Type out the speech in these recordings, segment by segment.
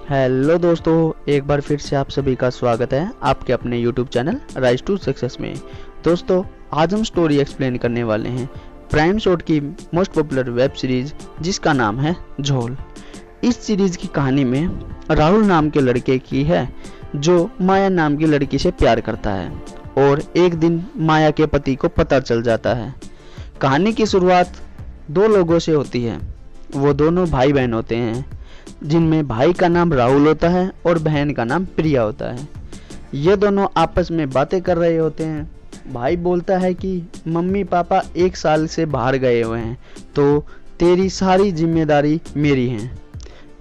Hello दोस्तों, एक बार फिर से आप सभी का स्वागत है आपके अपने YouTube channel rise to success में। दोस्तों, आज हम स्टोरी एक्सप्लेन करने वाले हैं प्राइम शॉट की मोस्ट पॉपुलर वेब सीरीज जिसका नाम है झोल। इस सीरीज की कहानी में राहुल नाम के लड़के की है जो माया नाम की लड़की से प्यार करता है और एक दिन माया के पति को पता चल जाता है। कहानी की शुरुआत दो लोगों से होती है। वो दोनों भाई बहन होते हैं जिनमें भाई का नाम राहुल होता है और बहन का नाम प्रिया होता है। ये दोनों आपस में बातें कर रहे होते हैं। भाई बोलता है कि मम्मी पापा 1 साल से बाहर गए हुए हैं तो तेरी सारी जिम्मेदारी मेरी है,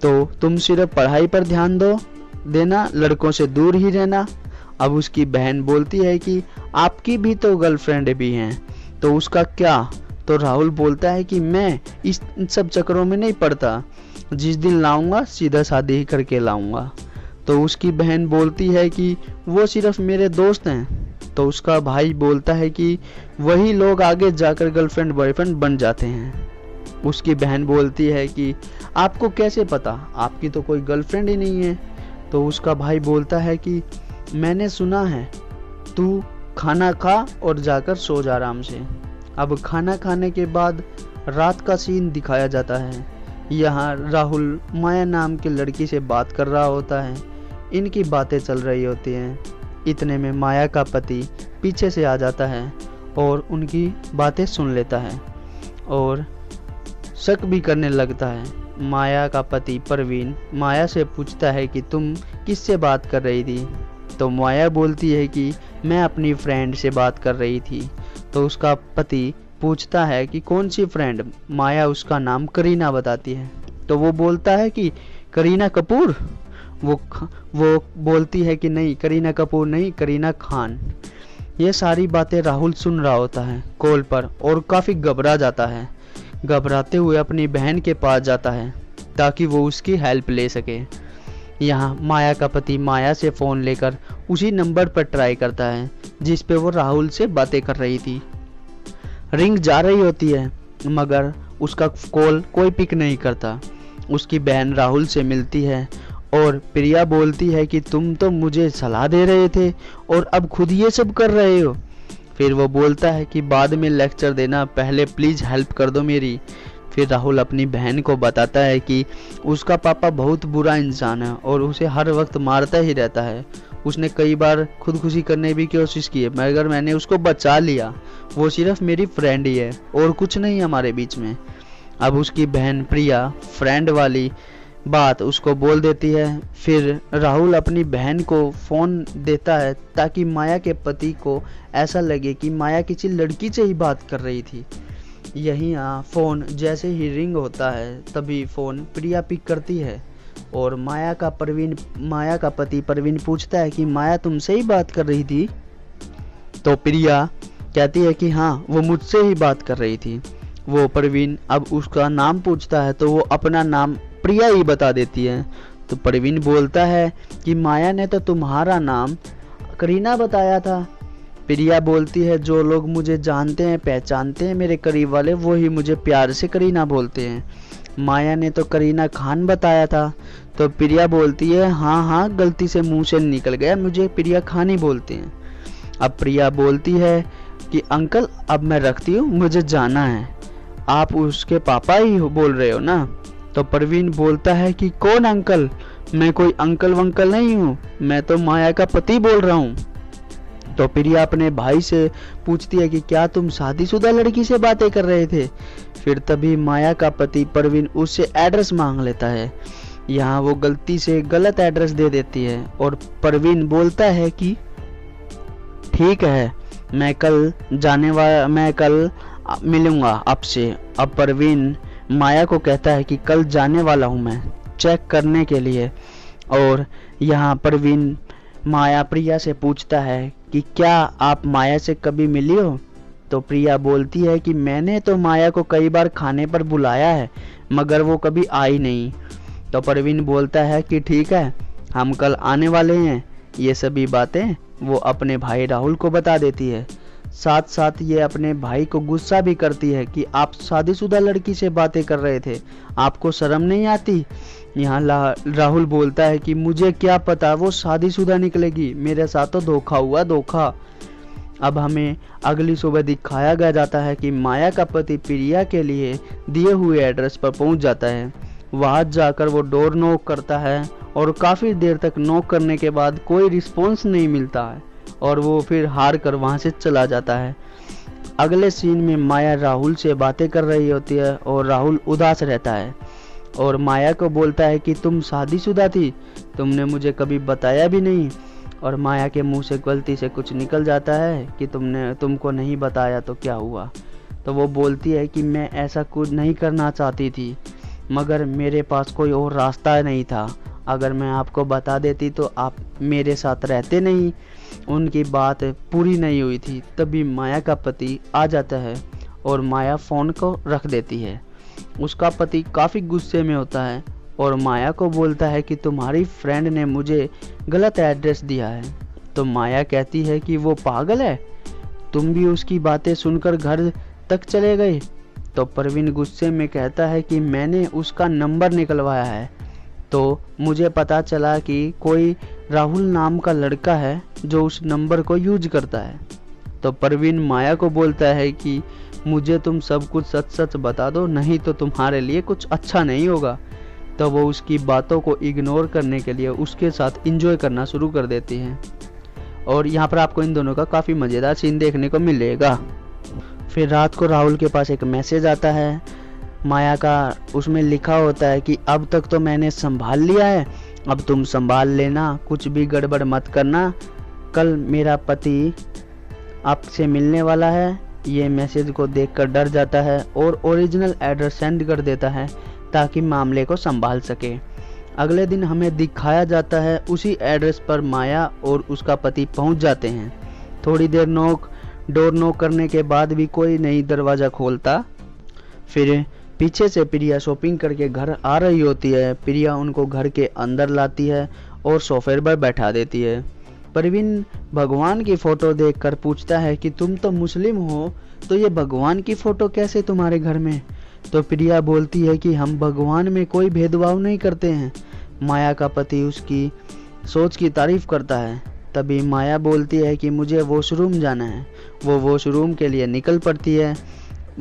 तो तुम सिर्फ पढ़ाई पर ध्यान देना, लड़कों से दूर ही रहना। अब उसकी बहन बोलती है कि आपकी भी तो गर्लफ्रेंड भी हैं, तो उसका क्या? तो राहुल बोलता है कि मैं इस सब चक्करों में नहीं पड़ता, जिस दिन लाऊंगा सीधा शादी ही करके लाऊंगा। तो उसकी बहन बोलती है कि वो सिर्फ मेरे दोस्त हैं। तो उसका भाई बोलता है कि वही लोग आगे जाकर गर्लफ्रेंड बॉयफ्रेंड बन जाते हैं। उसकी बहन बोलती है कि आपको कैसे पता, आपकी तो कोई गर्लफ्रेंड ही नहीं है। तो उसका भाई बोलता है कि मैंने सुना है, तू खाना खा और जाकर सो जा आराम से। अब खाना खाने के बाद रात का सीन दिखाया जाता है। यहाँ राहुल माया नाम की लड़की से बात कर रहा होता है। इनकी बातें चल रही होती हैं। इतने में माया का पति पीछे से आ जाता है और उनकी बातें सुन लेता है और शक भी करने लगता है। माया का पति परवीन माया से पूछता है कि तुम किससे बात कर रही थी? तो माया बोलती है कि मैं अपनी फ्रेंड से बात कर रही थी। तो उसका पति पूछता है कि कौन सी फ्रेंड? माया उसका नाम करीना बताती है। तो वो बोलता है कि करीना कपूर? वो बोलती है कि नहीं, करीना कपूर नहीं, करीना खान। ये सारी बातें राहुल सुन रहा होता है कॉल पर और काफ़ी घबरा जाता है। घबराते हुए अपनी बहन के पास जाता है ताकि वो उसकी हेल्प ले सके। यहाँ माया का पति माया से फ़ोन लेकर उसी नंबर पर ट्राई करता है जिस पे वो राहुल से बातें कर रही थी। रिंग जा रही होती है मगर उसका कॉल कोई पिक नहीं करता। उसकी बहन राहुल से मिलती है और प्रिया बोलती है कि तुम तो मुझे सलाह दे रहे थे और अब खुद ये सब कर रहे हो। फिर वो बोलता है कि बाद में लेक्चर देना, पहले प्लीज़ हेल्प कर दो मेरी। फिर राहुल अपनी बहन को बताता है कि उसका पापा बहुत बुरा इंसान है और उसे हर वक्त मारता ही रहता है। उसने कई बार खुदकुशी करने की कोशिश की है मगर मैंने उसको बचा लिया। वो सिर्फ मेरी फ्रेंड ही है और कुछ नहीं हमारे बीच में। अब उसकी बहन प्रिया फ्रेंड वाली बात उसको बोल देती है। फिर राहुल अपनी बहन को फ़ोन देता है ताकि माया के पति को ऐसा लगे कि माया किसी लड़की से ही बात कर रही थी। यहीं फ़ोन जैसे ही रिंग होता है तभी फ़ोन प्रिया पिक करती है और माया का पति परवीन पूछता है कि माया तुमसे ही बात कर रही थी? तो प्रिया कहती है कि हाँ, वो मुझसे ही बात कर रही थी। वो परवीन अब उसका नाम पूछता है तो वो अपना नाम प्रिया ही बता देती है। तो परवीन बोलता है कि माया ने तो तुम्हारा नाम करीना बताया था। प्रिया बोलती है जो लोग मुझे जानते हैं पहचानते हैं मेरे करीब वाले, वो ही मुझे प्यार से करीना बोलते हैं। माया ने तो करीना खान बताया था। तो प्रिया बोलती है हाँ, गलती से मुंह से निकल गया, मुझे प्रिया खान ही बोलते हैं। अब प्रिया बोलती है कि अंकल अब मैं रखती हूँ, मुझे जाना है। आप उसके पापा ही बोल रहे हो ना? तो परवीन बोलता है कि कौन अंकल? मैं कोई अंकल वंकल नहीं हूँ, मैं तो माया का पति बोल रहा हूँ। तो प्रिया अपने भाई से पूछती है कि क्या तुम शादीशुदा लड़की से बातें कर रहे थे? फिर तभी माया का पति परवीन उससे एड्रेस मांग लेता है। यहाँ वो गलती से गलत एड्रेस दे देती है और परवीन बोलता है कि ठीक है, मैं कल मिलूंगा आपसे। अब परवीन माया को कहता है कि कल जाने वाला हूँ मैं चेक करने के लिए। और यहाँ परवीन प्रिया से पूछता है कि क्या आप माया से कभी मिली हो? तो प्रिया बोलती है कि मैंने तो माया को कई बार खाने पर बुलाया है मगर वो कभी आई नहीं। तो परवीन बोलता है कि ठीक है, हम कल आने वाले हैं। ये सभी बातें वो अपने भाई राहुल को बता देती है। साथ साथ ये अपने भाई को गुस्सा भी करती है कि आप शादीशुदा लड़की से बातें कर रहे थे, आपको शर्म नहीं आती। यहाँ राहुल बोलता है कि मुझे क्या पता वो शादीशुदा निकलेगी, मेरे साथ तो धोखा हुआ, धोखा। अब हमें अगली सुबह दिखाया गया जाता है कि माया का पति प्रिया के लिए दिए हुए एड्रेस पर पहुंच जाता है। वहां जाकर वो डोर नॉक करता है और काफ़ी देर तक नॉक करने के बाद कोई रिस्पॉन्स नहीं मिलता है और वो फिर हार कर वहाँ से चला जाता है। अगले सीन में माया राहुल से बातें कर रही होती है और राहुल उदास रहता है और माया को बोलता है कि तुम शादीशुदा थी, तुमने मुझे कभी बताया भी नहीं। और माया के मुंह से गलती से कुछ निकल जाता है कि तुमको नहीं बताया तो क्या हुआ। तो वो बोलती है कि मैं ऐसा कुछ नहीं करना चाहती थी, मगर मेरे पास कोई और रास्ता नहीं था। अगर मैं आपको बता देती तो आप मेरे साथ रहते नहीं। उनकी बात पूरी नहीं हुई थी, तभी माया का पति आ जाता है और माया फ़ोन को रख देती है। उसका पति काफ़ी गुस्से में होता है और माया को बोलता है कि तुम्हारी फ्रेंड ने मुझे गलत एड्रेस दिया है। तो माया कहती है कि वो पागल है, तुम भी उसकी बातें सुनकर घर तक चले गए। तो परवीन गुस्से में कहता है कि मैंने उसका नंबर निकलवाया है, तो मुझे पता चला कि कोई राहुल नाम का लड़का है जो उस नंबर को यूज करता है। तो परवीन माया को बोलता है कि मुझे तुम सब कुछ सच सच बता दो, नहीं तो तुम्हारे लिए कुछ अच्छा नहीं होगा। तो वो उसकी बातों को इग्नोर करने के लिए उसके साथ एंजॉय करना शुरू कर देती हैं। और यहाँ पर आपको इन दोनों का काफ़ी मज़ेदार सीन देखने को मिलेगा। फिर रात को राहुल के पास एक मैसेज आता है माया का, उसमें लिखा होता है कि अब तक तो मैंने संभाल लिया है, अब तुम संभाल लेना, कुछ भी गड़बड़ मत करना, कल मेरा पति आपसे मिलने वाला है। ये मैसेज को देखकर डर जाता है और ओरिजिनल एड्रेस सेंड कर देता है ताकि मामले को संभाल सके। अगले दिन हमें दिखाया जाता है उसी एड्रेस पर माया और उसका पति पहुंच जाते हैं। थोड़ी देर डोर नॉक करने के बाद भी कोई नहीं दरवाज़ा खोलता। फिर पीछे से प्रिया शॉपिंग करके घर आ रही होती है। प्रिया उनको घर के अंदर लाती है और सोफे पर बैठा देती है। परवीन भगवान की फ़ोटो देखकर पूछता है कि तुम तो मुस्लिम हो, तो ये भगवान की फ़ोटो कैसे तुम्हारे घर में। तो प्रिया बोलती है कि हम भगवान में कोई भेदभाव नहीं करते हैं। माया का पति उसकी सोच की तारीफ करता है। तभी माया बोलती है कि मुझे वॉशरूम जाना है। वो वॉशरूम के लिए निकल पड़ती है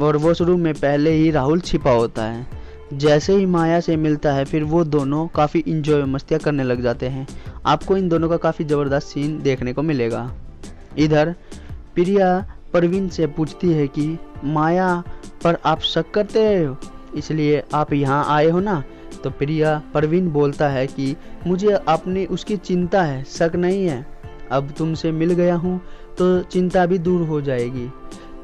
और वॉशरूम में पहले ही राहुल छिपा होता है। जैसे ही माया से मिलता है फिर वो दोनों काफ़ी इंजॉय मस्तियाँ करने लग जाते हैं। आपको इन दोनों का काफ़ी ज़बरदस्त सीन देखने को मिलेगा। इधर प्रिया परवीन से पूछती है कि माया पर आप शक करते रहे हो, इसलिए आप यहाँ आए हो ना। तो परवीन बोलता है कि मुझे अपनी उसकी चिंता है, शक नहीं है। अब तुमसे मिल गया हूँ तो चिंता भी दूर हो जाएगी।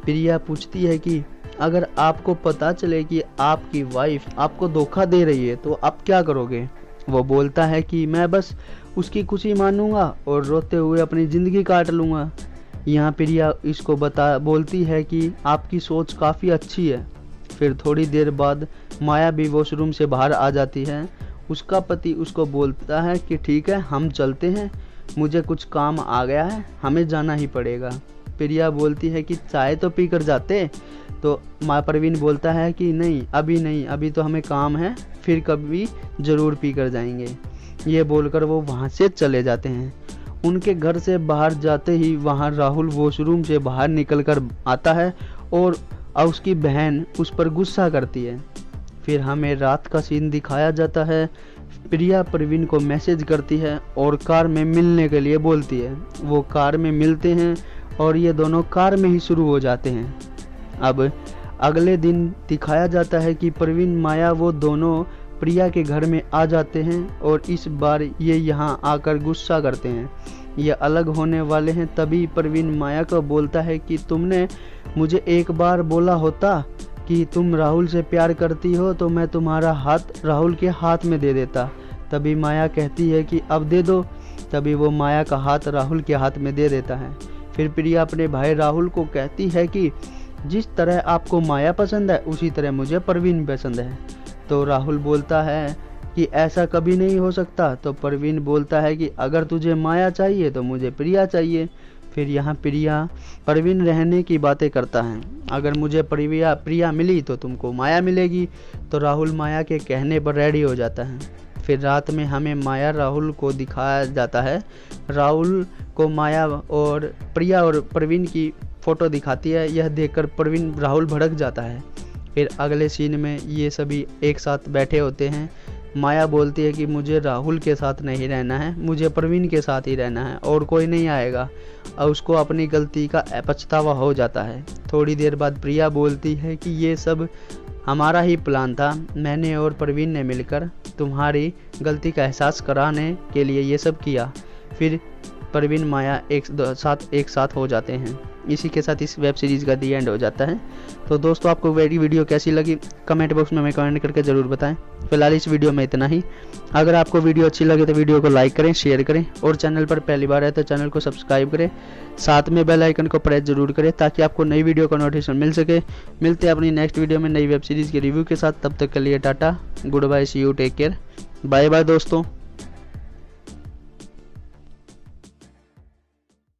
प्रिया पूछती है कि अगर आपको पता चले कि आपकी वाइफ आपको धोखा दे रही है तो आप क्या करोगे। वो बोलता है कि मैं बस उसकी खुशी मानूंगा और रोते हुए अपनी ज़िंदगी काट लूँगा। यहाँ प्रिया इसको बोलती है कि आपकी सोच काफ़ी अच्छी है। फिर थोड़ी देर बाद माया भी वॉशरूम से बाहर आ जाती है। उसका पति उसको बोलता है कि ठीक है हम चलते हैं, मुझे कुछ काम आ गया है, हमें जाना ही पड़ेगा। प्रिया बोलती है कि चाय तो पी कर जाते। तो परवीन बोलता है कि नहीं, अभी तो हमें काम है, फिर कभी ज़रूर पी कर जाएंगे। ये बोलकर वो वहाँ से चले जाते हैं। उनके घर से बाहर जाते ही वहाँ राहुल वॉशरूम से बाहर निकलकर आता है और उसकी बहन उस पर गुस्सा करती है। फिर हमें रात का सीन दिखाया जाता है। प्रिया परवीन को मैसेज करती है और कार में मिलने के लिए बोलती है। वो कार में मिलते हैं और ये दोनों कार में ही शुरू हो जाते हैं। अब अगले दिन दिखाया जाता है कि परवीन माया वो दोनों प्रिया के घर में आ जाते हैं और इस बार ये यहाँ आकर गुस्सा करते हैं, ये अलग होने वाले हैं। तभी परवीन माया को बोलता है कि तुमने मुझे एक बार बोला होता कि तुम राहुल से प्यार करती हो तो मैं तुम्हारा हाथ राहुल के हाथ में दे देता। तभी माया कहती है कि अब दे दो। तभी वो माया का हाथ राहुल के हाथ में दे देता है। फिर प्रिया अपने भाई राहुल को कहती है कि जिस तरह आपको माया पसंद है उसी तरह मुझे परवीन पसंद है। तो राहुल बोलता है कि ऐसा कभी नहीं हो सकता। तो परवीन बोलता है कि अगर तुझे माया चाहिए तो मुझे प्रिया चाहिए। फिर यहाँ परवीन रहने की बातें करता है। अगर मुझे प्रिया मिली तो तुमको माया मिलेगी। तो राहुल माया के कहने पर रेडी हो जाता है। फिर रात में हमें माया राहुल को दिखाया जाता है। राहुल को माया और प्रिया और परवीन की फ़ोटो दिखाती है। यह देखकर परवीन राहुल भड़क जाता है। फिर अगले सीन में ये सभी एक साथ बैठे होते हैं। माया बोलती है कि मुझे राहुल के साथ नहीं रहना है, मुझे परवीन के साथ ही रहना है और कोई नहीं आएगा। और उसको अपनी गलती का पछतावा हो जाता है। थोड़ी देर बाद प्रिया बोलती है कि ये सब हमारा ही प्लान था, मैंने और परवीन ने मिलकर तुम्हारी गलती का एहसास कराने के लिए ये सब किया। फिर परवीन माया एक साथ हो जाते हैं। इसी के साथ इस वेब सीरीज़ का दी एंड हो जाता है। तो दोस्तों, आपको मेरी वीडियो कैसी लगी कमेंट बॉक्स में हमें कमेंट करके ज़रूर बताएं। फिलहाल इस वीडियो में इतना ही। अगर आपको वीडियो अच्छी लगे तो वीडियो को लाइक करें, शेयर करें और चैनल पर पहली बार है तो चैनल को सब्सक्राइब करें। साथ में बेल आइकन को प्रेस जरूर करें ताकि आपको नई वीडियो का नोटिफिकेशन मिल सके। मिलते हैं अपनी नेक्स्ट वीडियो में नई वेब सीरीज़ के रिव्यू के साथ। तब तक के लिए tata, good bye, see you, take care, bye bye दोस्तों।